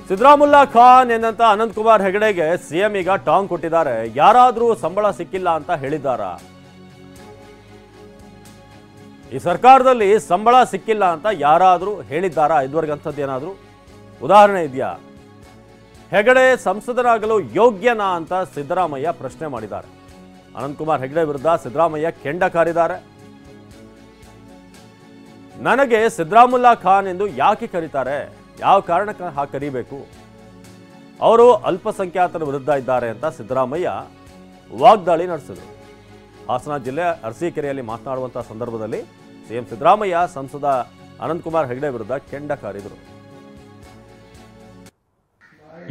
ಸಿದ್ದರಾಮುಲ್ಲಾ Khan ಎಂದಂತ Ananthkumar ಹೆಗಡೆಗೆ CM ಈಗ ಟಾಂಗ್ ಕೊಟ್ಟಿದ್ದಾರೆ. ಯಾರಾದರೂ ಸಂಬಳ ಸಿಕ್ಕಿಲ್ಲ ಅಂತ ಹೇಳಿದ್ದಾರಾ? ಈ ಸರ್ಕಾರದಲ್ಲಿ ಸಂಬಳ ಸಿಕ್ಕಿಲ್ಲ ಅಂತ ಯಾರಾದರೂ ಹೇಳಿದ್ದಾರಾ? ಇದುವರೆಗಂಥದ್ದು ಏನಾದರೂ ಉದಾಹರಣೆ ಇದೆಯಾ? ಹೆಗಡೆ ಸಂಸದರಾಗಲು ಯೋಗ್ಯನಾ ಅಂತ ಸಿದ್ದರಾಮಯ್ಯ ಪ್ರಶ್ನೆ ಮಾಡಿದ್ದಾರೆ. ಅನಂತಕುಮಾರ್ ಹೆಗಡೆ ವಿರುದ್ಧ ಸಿದ್ದರಾಮಯ್ಯ ಕೆಂಡ ಕಾರಿದ್ದಾರೆ. ನನಗೆ ಸಿದ್ದರಾಮುಲ್ಲಾ ಖಾನ್ ಎಂದು ಯಾಕೆ ಕರೀತಾರೆ? ಯಾವ ಕಾರಣಕ್ಕೆ ಹಾಗೆ ಕರೀಬೇಕು? ಅವರು ಅಲ್ಪಸಂಖ್ಯಾತರ ವಿರುದ್ಧ ಇದ್ದಾರೆ ಅಂತ ಸಿದ್ದರಾಮಯ್ಯ ವಾಗ್ದಾಳಿ ನಡೆಸಿದರು. ಹಾಸನ ಜಿಲ್ಲೆ ಅರಸೀಕೆರೆಯಲ್ಲಿ ಮಾತನಾಡುವಂತಹ ಸಂದರ್ಭದಲ್ಲಿ ಸಿಎಂ ಸಿದ್ದರಾಮಯ್ಯ ಸಂಸದ ಅನಂತಕುಮಾರ್ ಹೆಗಡೆ ವಿರುದ್ಧ ಕೆಂಡ ಕಾರಿದರು.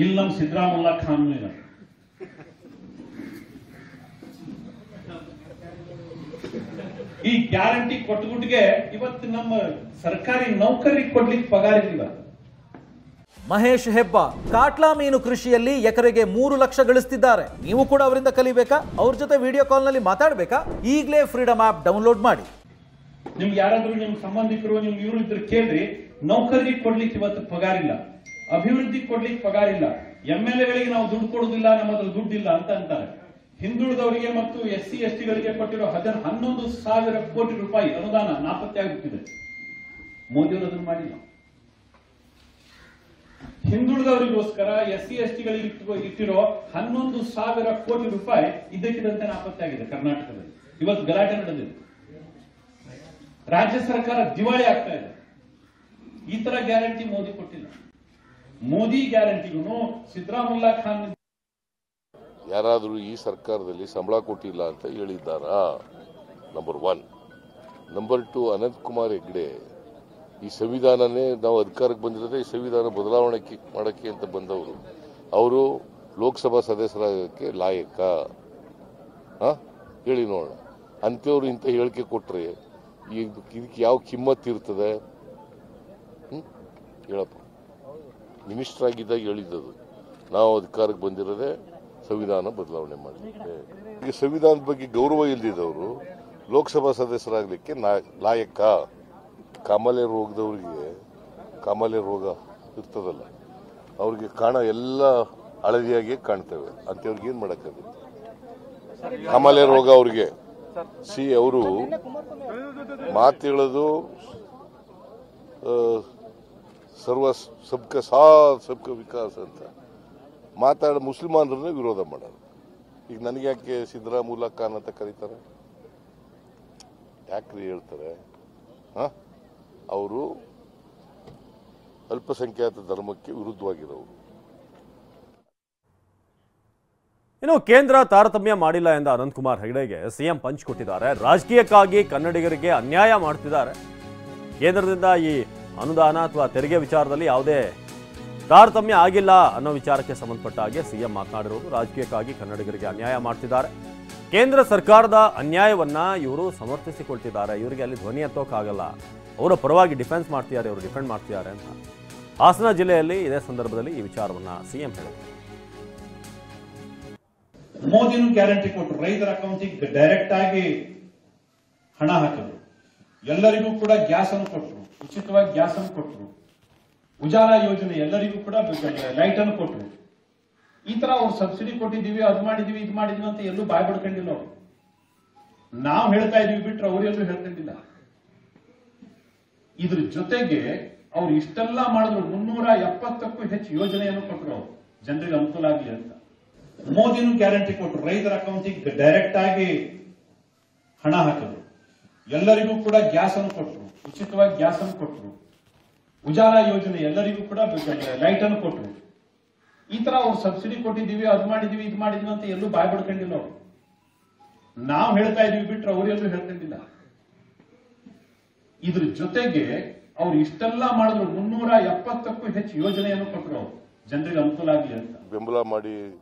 ಇಲ್ಲಿ ನಮ್ಮ ಸಿದ್ದರಾಮುಲ್ಲಾ ಖಾನ್ ಈ ಗ್ಯಾರಂಟಿ ಕೊಟ್ಟುಗುಟ್ಟಿಗೆ ಇವತ್ತು ನಮ್ಮ ಸರ್ಕಾರಿ ನೌಕರರಿಗೆ ಕೊಡ್ಲಿಕ್ಕೆ ಪಗಾರ ಇಲ್ಲ. ಮಹೇಶ್ ಹೆಬ್ಬಾ ಕಾಟ್ಲಾ ಮೀನು ಕೃಷಿಯಲ್ಲಿ ಎಕರೆಗೆ 3 ಲಕ್ಷ ಗಳಿಸ್ತಿದ್ದಾರೆ. ನೀವು ಕೂಡ ಅವರಿಂದ ಕಲಿಬೇಕಾ? ಅವ್ರ ಜೊತೆ ವಿಡಿಯೋ ಕಾಲ್ ನಲ್ಲಿ ಮಾತಾಡಬೇಕಾ? ಈಗಲೇ ಫ್ರೀಡಮ್ ಆಪ್ ಡೌನ್ಲೋಡ್ ಮಾಡಿ. ನಿಮ್ಗೆ ಯಾರಾದ್ರೂ ನಿಮ್ ಸಂಬಂಧಿಕರು ನಿಮ್ಗೆ ಇವರು ಇದ್ರೆ ಕೇಳ್ರಿ. ನೌಕರರಿಗೆ ಕೊಡ್ಲಿಕ್ಕೆ ಇವತ್ತು ಪಗಾರ ಇಲ್ಲ, ಅಭಿವೃದ್ಧಿ ಕೊಡ್ಲಿಕ್ಕೆ ಪಗಾರ ಇಲ್ಲ, MLAಗಳಿಗೆ ನಾವು ದುಡ್ಡು ಕೊಡುದಿಲ್ಲ, ನಮ್ಮ ಹತ್ರ ದುಡ್ಡಿಲ್ಲ ಅಂತ ಅಂತಾರೆ. ಹಿಂದುಳಿದವರಿಗೆ ಮತ್ತು SC ST ಗಳಿಗೆ ಕೊಟ್ಟಿರೋ 11,000 ಕೋಟಿ ರೂಪಾಯಿ ಅನುದಾನ ನಾಪತ್ತೆ ಆಗುತ್ತಿದೆ. ಮೋದಿಯವರು ಅದನ್ನು ಮಾಡಿಲ್ಲ. ಹಿಂದುಳಿದವರಿಗೋಸ್ಕರ SC ST ಗಳಿಗೆ ಇಟ್ಟಿರೋ 11,000 ಕೋಟಿ ರೂಪಾಯಿ ಇದ್ದಕ್ಕಿದ್ದಂತೆ ನಾಪತ್ತೆ ಆಗಿದೆ ಕರ್ನಾಟಕದಲ್ಲಿ. ಇವತ್ತು ಗಲಾಟೆ ನಡೆದಿದೆ. ರಾಜ್ಯ ಸರ್ಕಾರ ದಿವಾಳಿ ಆಗ್ತಾ ಇದೆ. ಈ ತರ ಗ್ಯಾರಂಟಿ ಮೋದಿ ಕೊಟ್ಟಿಲ್ಲ. ಮೋದಿ ಗ್ಯಾರಂಟಿಗೂ ಸಿದ್ದರಾಮುಲ್ಲಾ ಖಾನ್ ಯಾರಾದರೂ ಈ ಸರ್ಕಾರದಲ್ಲಿ ಸಂಬಳ ಕೊಟ್ಟಿಲ್ಲ ಅಂತ ಹೇಳಿದ್ದಾರಾ? ನಂಬರ್ 1. ನಂಬರ್ 2, ಅನಂತಕುಮಾರ್ ಹೆಗಡೆ ಈ ಸಂವಿಧಾನನೇ ನಾವು ಅಧಿಕಾರಕ್ಕೆ ಬಂದಿರೋದೇ ಈ ಸಂವಿಧಾನ ಬದಲಾವಣೆ ಮಾಡಕ್ಕೆ ಅಂತ ಬಂದವರು. ಅವರು ಲೋಕಸಭಾ ಸದಸ್ಯರಾಗಕ್ಕೆ ಲಾಯಕ? ಹೇಳಿ ನೋಡೋಣ. ಅಂಥವ್ರು ಇಂಥ ಹೇಳಿಕೆ ಕೊಟ್ರೆ ಇದಕ್ಕೆ ಯಾವ ಕಿಮ್ಮತ್ ಇರ್ತದೆ? ಹೇಳಪ್ಪ. ಮಿನಿಸ್ಟರ್ ಆಗಿದ್ದಾಗ ಹೇಳಿದ್ದದು ನಾವು ಅಧಿಕಾರಕ್ಕೆ ಬಂದಿರೋದೇ ಸಂವಿಧಾನ ಬದಲಾವಣೆ ಮಾಡಲಿಕ್ಕೆ. ಈಗ ಸಂವಿಧಾನದ ಬಗ್ಗೆ ಗೌರವ ಇಲ್ಲದಿದ್ದವರು ಲೋಕಸಭಾ ಸದಸ್ಯರಾಗಲಿಕ್ಕೆ ಲಾಯಕ? ಕಾಮಾಲೆ ರೋಗದವರಿಗೆ ಕಾಮಾಲೆ ರೋಗ ಇರ್ತದಲ್ಲ, ಅವ್ರಿಗೆ ಎಲ್ಲ ಹಳದಿಯಾಗಿ ಕಾಣ್ತವೆ. ಅಂತವ್ರಿಗೆ ಏನ್ ಮಾಡಕ್ಕಾಗುತ್ತೆ? ಕಾಮಾಲೆ ರೋಗ ಅವ್ರಿಗೆ ಅವರು ಮಾತು ಹೇಳೋದು ಸಬ್ಕ ಸಾಥ್ ಸಬ್ಕ ವಿಕಾಸ್ ಅಂತ ಮಾತಾಡ ಮುಸ್ಲಿಮಾನರನ್ನೇ ವಿರೋಧ ಮಾಡೋದು. ಈಗ ನನಗೆ ಯಾಕೆ ಸಿದ್ದರಾಮುಲ್ಲಾ ಖಾನ್ ಅಂತ ಕರೀತಾರೆ? ಯಾಕ್ರಿ ಹೇಳ್ತಾರೆ? ಅವರು ಅಲ್ಪಸಂಖ್ಯಾತ ಧರ್ಮಕ್ಕೆ ವಿರುದ್ಧವಾಗಿರೋರು. ಇನ್ನು ಕೇಂದ್ರ ತಾರತಮ್ಯ ಮಾಡಿಲ್ಲ ಎಂದ ಅನಂತಕುಮಾರ್ ಹೆಗಡೆಗೆ ಸಿಎಂ ಪಂಚ್ ಕೊಟ್ಟಿದ್ದಾರೆ. ರಾಜಕೀಯಕ್ಕಾಗಿ ಕನ್ನಡಿಗರಿಗೆ ಅನ್ಯಾಯ ಮಾಡ್ತಿದ್ದಾರೆ. ಕೇಂದ್ರದಿಂದ ಈ ಅನುದಾನ ಅಥವಾ ತೆರಿಗೆ ವಿಚಾರದಲ್ಲಿ ಯಾವುದೇ ತಾರತಮ್ಯ ಆಗಿಲ್ಲ ಅನ್ನೋ ವಿಚಾರಕ್ಕೆ ಸಂಬಂಧಪಟ್ಟ ಹಾಗೆ ಸಿಎಂ ಮಾತನಾಡಿರುವುದು. ರಾಜಕೀಯಕ್ಕಾಗಿ ಕನ್ನಡಿಗರಿಗೆ ಅನ್ಯಾಯ ಮಾಡ್ತಿದ್ದಾರೆ. ಕೇಂದ್ರ ಸರ್ಕಾರದ ಅನ್ಯಾಯವನ್ನ ಇವರು ಸಮರ್ಥಿಸಿಕೊಳ್ತಿದ್ದಾರೆ. ಇವರಿಗೆ ಅಲ್ಲಿ ಧ್ವನಿ ಎತ್ತೋಕ್ಕಾಗಲ್ಲ. ಅವರ ಪರವಾಗಿ ಡಿಫೆನ್ಸ್ ಮಾಡ್ತಿದ್ದಾರೆ, ಅವರು ಡಿಫೆಂಡ್ ಮಾಡ್ತಿದ್ದಾರೆ ಅಂತ ಹಾಸನ ಜಿಲ್ಲೆಯಲ್ಲಿ ಇದೇ ಸಂದರ್ಭದಲ್ಲಿ ಈ ವಿಚಾರವನ್ನ ಸಿಎಂ ಹೇಳಿದರು. ಮೋದಿನೂ ಗ್ಯಾರಂಟಿ ಕೊಟ್ಟರು. ರೈತರ ಅಕೌಂಟಿಗೆ ಡೈರೆಕ್ಟ್ ಆಗಿ ಹಣ ಹಾಕಿದ್ರು. ಎಲ್ಲರಿಗೂ ಕೂಡ ಗ್ಯಾಸ್ ಅನ್ನು ಕೊಟ್ಟರು, ಉಚಿತವಾಗಿ ಗ್ಯಾಸ್ ಅನ್ನು ಕೊಟ್ಟರು. ಉಜಾಲಾ ಯೋಜನೆ ಎಲ್ಲರಿಗೂ ಕೂಡ ಲೈಟ್ ಅನ್ನು ಕೊಟ್ಟರು. ಈ ತರ ಅವ್ರು ಸಬ್ಸಿಡಿ ಕೊಟ್ಟಿದ್ದೀವಿ, ಅದು ಮಾಡಿದೀವಿ, ಇದು ಮಾಡಿದೀವಿ ಅಂತ ಎಲ್ಲೂ ಬಾಯ್ ಬಡ್ಕೊಂಡಿಲ್ಲ. ಅವರು ನಾವು ಹೇಳ್ತಾ ಇದೀವಿ ಬಿಟ್ರೆ ಅವರೆಲ್ಲೂ ಹೇಳ್ಕೊಂಡಿಲ್ಲ. ಇದ್ರ ಜೊತೆಗೆ ಅವ್ರು ಇಷ್ಟೆಲ್ಲ ಮಾಡಿದ್ರು. 370ಕ್ಕೂ ಹೆಚ್ಚು ಯೋಜನೆಯನ್ನು ಕೊಟ್ಟರು ಅವರು ಜನರಿಗೆ ಅನುಕೂಲ ಆಗಲಿ ಅಂತ. ಮೋದಿನೂ ಗ್ಯಾರಂಟಿ ಕೊಟ್ಟರು. ರೈತರ ಅಕೌಂಟಿಗೆ ಡೈರೆಕ್ಟ್ ಆಗಿ ಹಣ ಹಾಕಿದ್ರು. ಎಲ್ಲರಿಗೂ ಕೂಡ ಗ್ಯಾಸ್ ಅನ್ನು ಕೊಟ್ಟರು, ಉಚಿತವಾಗಿ ಗ್ಯಾಸ್ ಅನ್ನು ಕೊಟ್ಟರು. ಉಜಾಲಾ ಯೋಜನೆ ಎಲ್ಲರಿಗೂ ಕೂಡ ಲೈಟ್ ಅನ್ನು ಕೊಟ್ಟರು. ಈ ತರ ಅವ್ರು ಸಬ್ಸಿಡಿ ಕೊಟ್ಟಿದ್ದೀವಿ, ಅದು ಮಾಡಿದೀವಿ, ಇದು ಮಾಡಿದೀವಿ ಅಂತ ಎಲ್ಲೂ ಬಾಯ್ ಬಡ್ಕೊಂಡಿಲ್ಲ. ಅವರು ನಾವು ಹೇಳ್ತಾ ಇದೀವಿ ಬಿಟ್ರೆ ಅವರೆಲ್ಲೂ ಹೇಳ್ಕೊಂಡಿಲ್ಲ. ಇದ್ರ ಜೊತೆಗೆ ಅವ್ರು ಇಷ್ಟೆಲ್ಲ ಮಾಡಿದ್ರು. 370ಕ್ಕೂ ಹೆಚ್ಚು ಯೋಜನೆಯನ್ನು ಕೊಟ್ಟರು ಅವರು ಜನರಿಗೆ ಅನುಕೂಲ ಆಗಲಿ ಅಂತ. ಬೆಂಬಲ ಮಾಡಿ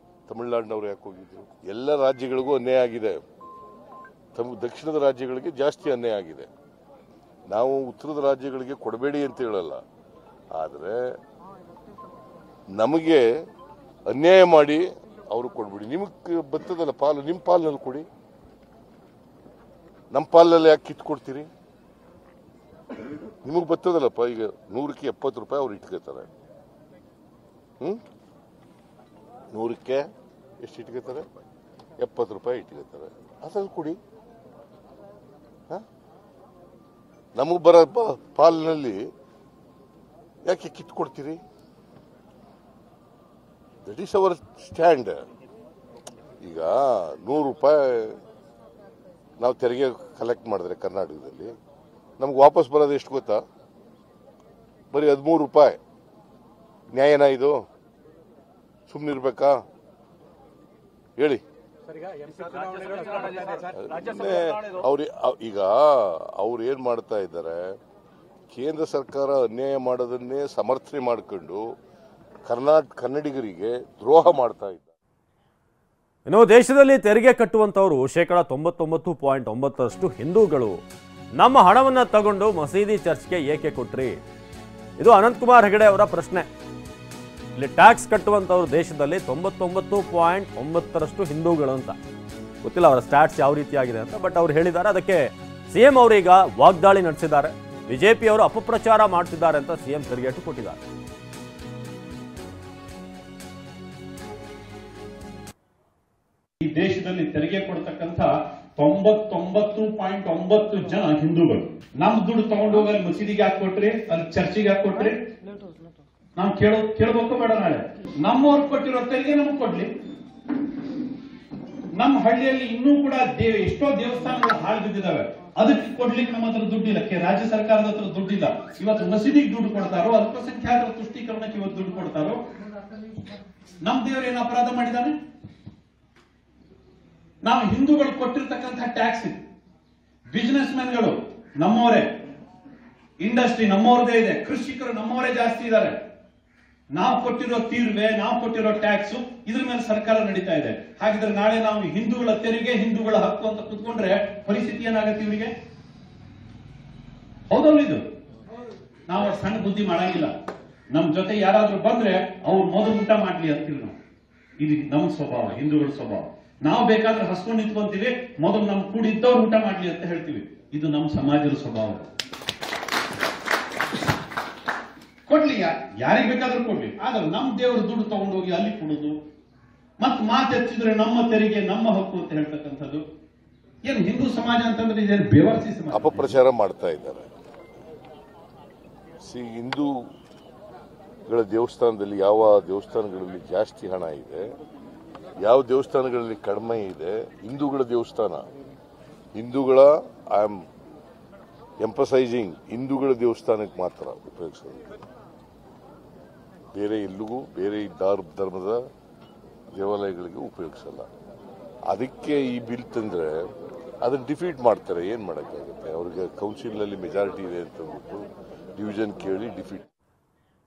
ತಮಿಳುನಾಡಿನವರು ಯಾಕೆ ಹೋಗಿದ್ರು? ಎಲ್ಲ ರಾಜ್ಯಗಳಿಗೂ ಅನ್ಯಾಯ ಆಗಿದೆ. ದಕ್ಷಿಣದ ರಾಜ್ಯಗಳಿಗೆ ಜಾಸ್ತಿ ಅನ್ಯಾಯ ಆಗಿದೆ. ನಾವು ಉತ್ತರದ ರಾಜ್ಯಗಳಿಗೆ ಕೊಡಬೇಡಿ ಅಂತ ಹೇಳಲ್ಲ, ಆದರೆ ನಮಗೆ ಅನ್ಯಾಯ ಮಾಡಿ ಅವರು ಕೊಡ್ಬಿಡಿ. ನಿಮಗೆ ಬರ್ತದಲ್ಲ ಪಾಲು, ನಿಮ್ಮ ಪಾಲಿನಲ್ಲಿ ಕೊಡಿ. ನಮ್ಮ ಪಾಲಿನಲ್ಲಿ ಯಾಕೆ ಕಿತ್ಕೊಡ್ತೀರಿ? ನಿಮಗೆ ಬರ್ತದಲ್ಲಪ್ಪ. ಈಗ 100ಕ್ಕೆ 70 ರೂಪಾಯಿ ಅವ್ರು ಇಟ್ಕೋತಾರೆ. 100ಕ್ಕೆ ಎಷ್ಟು ಇಟ್ಕೋತಾರೆ? 70 ರೂಪಾಯಿ ಇಟ್ಕೋತಾರೆ. ಅದ್ರಲ್ಲಿ ಕೊಡಿ. ನಮಗೆ ಬರೋ ಪಾಲಿನಲ್ಲಿ ಯಾಕೆ ಕಿತ್ಕೊಡ್ತೀರಿ? That is our stand. ಈಗ 100 ರೂಪಾಯಿ ನಾವು ತೆರಿಗೆ ಕಲೆಕ್ಟ್ ಮಾಡಿದ್ರೆ ಕರ್ನಾಟಕದಲ್ಲಿ ನಮ್ಗೆ ವಾಪಸ್ ಬರೋದು ಎಷ್ಟು ಗೊತ್ತಾ? ಬರೀ 13 ರೂಪಾಯಿ. ನ್ಯಾಯನಾ ಇದು? ಸುಮ್ಮನಿರ್ಬೇಕಾ ಹೇಳಿ? ಈಗ ಅವ್ರು ಏನ್ ಮಾಡ್ತಾ ಇದ್ದಾರೆ, ಕೇಂದ್ರ ಸರ್ಕಾರ ಅನ್ಯಾಯ ಮಾಡೋದನ್ನೇ ಸಮರ್ಥನೆ ಮಾಡಿಕೊಂಡು ಕನ್ನಡಿಗರಿಗೆ ದ್ರೋಹ ಮಾಡ್ತಾ ಇದ್ದಾರೆ. ಇನ್ನು ದೇಶದಲ್ಲಿ ತೆರಿಗೆ ಕಟ್ಟುವಂತವರು 99.9% ಹಿಂದೂಗಳು. ನಮ್ಮ ಹಣವನ್ನ ತಗೊಂಡು ಮಸೀದಿ ಚರ್ಚ್ಗೆ ಏಕೆ ಕೊಟ್ರಿ? ಇದು ಅನಂತಕುಮಾರ್ ಹೆಗಡೆ ಅವರ ಪ್ರಶ್ನೆ. ಇಲ್ಲಿ ಟ್ಯಾಕ್ಸ್ ಕಟ್ಟುವಂತವ್ರು ದೇಶದಲ್ಲಿ 99.9% ಹಿಂದೂಗಳು ಅಂತ. ಗೊತ್ತಿಲ್ಲ ಅವರ ಸ್ಟ್ಯಾಟ್ಸ್ ಯಾವ ರೀತಿಯಾಗಿದೆ ಅಂತ, ಬಟ್ ಅವ್ರು ಹೇಳಿದ್ದಾರೆ. ಅದಕ್ಕೆ ಸಿಎಂ ಅವರೀಗ ವಾಗ್ದಾಳಿ ನಡೆಸಿದ್ದಾರೆ. ಬಿಜೆಪಿ ಅವರು ಅಪಪ್ರಚಾರ ಮಾಡ್ತಿದ್ದಾರೆ ಅಂತ ಸಿಎಂ ತಿರುಗೇಟು ಕೊಟ್ಟಿದ್ದಾರೆ. ಈ ದೇಶದಲ್ಲಿ ತೆರಿಗೆ ಕೊಡ್ತಕ್ಕಂಥ 99.9 ಜನ ಹಿಂದೂಗಳು. ನಮ್ ದುಡ್ಡು ತಗೊಂಡು ಹೋಗಿ ಅಲ್ಲಿ ಮಸೀದಿಗೆ ಹಾಕೊಟ್ರಿ, ಅಲ್ಲಿ ಚರ್ಚಿಗೆ ಹಾಕೊಟ್ರಿ. ನಾವು ಕೇಳಬೇಕು ಬೇಡ? ನಾಳೆ ನಮ್ಮವ್ರು ಕೊಟ್ಟಿರೋ ತೆರಿಗೆ ನಮ್ಗೆ ಕೊಡ್ಲಿ. ನಮ್ಮ ಹಳ್ಳಿಯಲ್ಲಿ ಇನ್ನೂ ಕೂಡ ಎಷ್ಟೋ ದೇವಸ್ಥಾನಗಳು ಹಾಳು ಬಿದ್ದಿದ್ದಾವೆ. ಅದಕ್ಕೆ ಕೊಡ್ಲಿಕ್ಕೆ ನಮ್ಮ ಹತ್ರ ದುಡ್ಡಿಲ್ಲ. ರಾಜ್ಯ ಸರ್ಕಾರದ ಹತ್ರ ದುಡ್ಡಿಲ್ಲ. ಇವತ್ತು ಮಸೀದಿಗೆ ದುಡ್ಡು ಕೊಡ್ತಾರೋ, ಅಲ್ಪಸಂಖ್ಯಾತರ ತುಷ್ಟೀಕರಣಕ್ಕೆ ಇವತ್ತು ದುಡ್ಡು ಕೊಡ್ತಾರೋ. ನಮ್ ದೇವರು ಏನು ಅಪರಾಧ ಮಾಡಿದಾನೆ? ನಾವು ಹಿಂದೂಗಳು ಕೊಟ್ಟಿರ್ತಕ್ಕಂಥ ಟ್ಯಾಕ್ಸ್, ಬಿಸಿನೆಸ್ ಮ್ಯಾನ್ಗಳು ನಮ್ಮವರೇ, ಇಂಡಸ್ಟ್ರಿ ನಮ್ಮವ್ರದೇ ಇದೆ, ಕೃಷಿಕರು ನಮ್ಮವರೇ ಜಾಸ್ತಿ ಇದ್ದಾರೆ. ನಾವು ಕೊಟ್ಟಿರೋ ತೀರ್ವೆ, ನಾವು ಕೊಟ್ಟಿರೋ ಟ್ಯಾಕ್ಸ್, ಇದ್ರ ಮೇಲೆ ಸರ್ಕಾರ ನಡೀತಾ ಇದೆ. ಹಾಗಿದ್ರೆ ನಾಳೆ ನಾವು ಹಿಂದೂಗಳ ತೆರಿಗೆ, ಹಿಂದೂಗಳ ಹಕ್ಕು ಅಂತ ಕುತ್ಕೊಂಡ್ರೆ ಪರಿಸ್ಥಿತಿ ಏನಾಗುತ್ತೆ ಇವರಿಗೆ? ಹೌದಲ್ಲ? ಇದು ನಾವು ಸಣ್ಣ ಬುದ್ಧಿ ಮಾಡಂಗಿಲ್ಲ. ನಮ್ ಜೊತೆ ಯಾರಾದ್ರೂ ಬಂದ್ರೆ ಅವ್ರು ಮೊದಲು ಊಟ ಮಾಡ್ಲಿ ಅಂತೀವಿ ನಾವು. ಇದು ನಮ್ಮ ಸ್ವಭಾವ, ಹಿಂದೂಗಳ ಸ್ವಭಾವ. ನಾವು ಬೇಕಾದ್ರೆ ಹಸ್ಕೊಂಡು ನಿಂತ್ಕೊಂತೀವಿ, ಮೊದಲು ನಮ್ ಕೂಡಿದ್ದವ್ರು ಊಟ ಮಾಡ್ಲಿ ಅಂತ ಹೇಳ್ತೀವಿ. ಇದು ನಮ್ಮ ಸಮಾಜದ ಸ್ವಭಾವ. ಕೊಡ್ಲಿ, ಯಾರಿಗೆ ಬೇಕಾದ್ರೂ ಕೊಡ್ಲಿ. ಆದ್ರೆ ನಮ್ ದೇವ್ರ ದುಡ್ಡು ತಗೊಂಡೋಗಿ ಅಲ್ಲಿ ಕೊಡುದು, ಮತ್ ಮಾತೆತ್ತಿದ್ರೆ ನಮ್ಮ ತೆರಿಗೆ, ನಮ್ಮ ಹಕ್ಕು ಅಂತ ಹೇಳ್ತಕ್ಕಂಥದ್ದು ಏನು ಹಿಂದೂ ಸಮಾಜ ಅಂತಂದ್ರೆ ಇದೇನು ಬೇವರ್ಸಿ ಸಮಾಜ? ಅಪಪ್ರಚಾರ ಮಾಡ್ತಾ ಇದ್ದಾರೆ. ಹಿಂದೂಗಳ ದೇವಸ್ಥಾನದಲ್ಲಿ ಯಾವ ದೇವಸ್ಥಾನಗಳಲ್ಲಿ ಜಾಸ್ತಿ ಹಣ ಇದೆ, ಯಾವ ದೇವಸ್ಥಾನಗಳಲ್ಲಿ ಕಡಿಮೆ ಇದೆ? ಹಿಂದೂಗಳ ದೇವಸ್ಥಾನ, ಹಿಂದೂಗಳ ಐ ಆಮ್ ಎಂಪಸೈಸಿಂಗ್, ಹಿಂದೂಗಳ ದೇವಸ್ಥಾನಕ್ಕೆ ಮಾತ್ರ ಉಪಯೋಗಿಸೋದು. ಬೇರೆ ಎಲ್ಲಿಗೂ, ಬೇರೆ ಧರ್ಮದ ದೇವಾಲಯಗಳಿಗೆ ಉಪಯೋಗಿಸಲ್ಲ. ಅದಕ್ಕೆ ಈ ಬಿಲ್ ತಂದ್ರೆ ಅದನ್ನ ಡಿಫೀಟ್ ಮಾಡ್ತಾರೆ. ಏನ್ ಮಾಡೋಕ್ಕಾಗುತ್ತೆ? ಅವ್ರಿಗೆ ಕೌನ್ಸಿಲ್ನಲ್ಲಿ ಮೆಜಾರಿಟಿ ಇದೆ ಅಂತ ಅಂದ್ಬಿಟ್ಟು ಡಿವಿಷನ್ ಕೇಳಿ ಡಿಫೀಟ್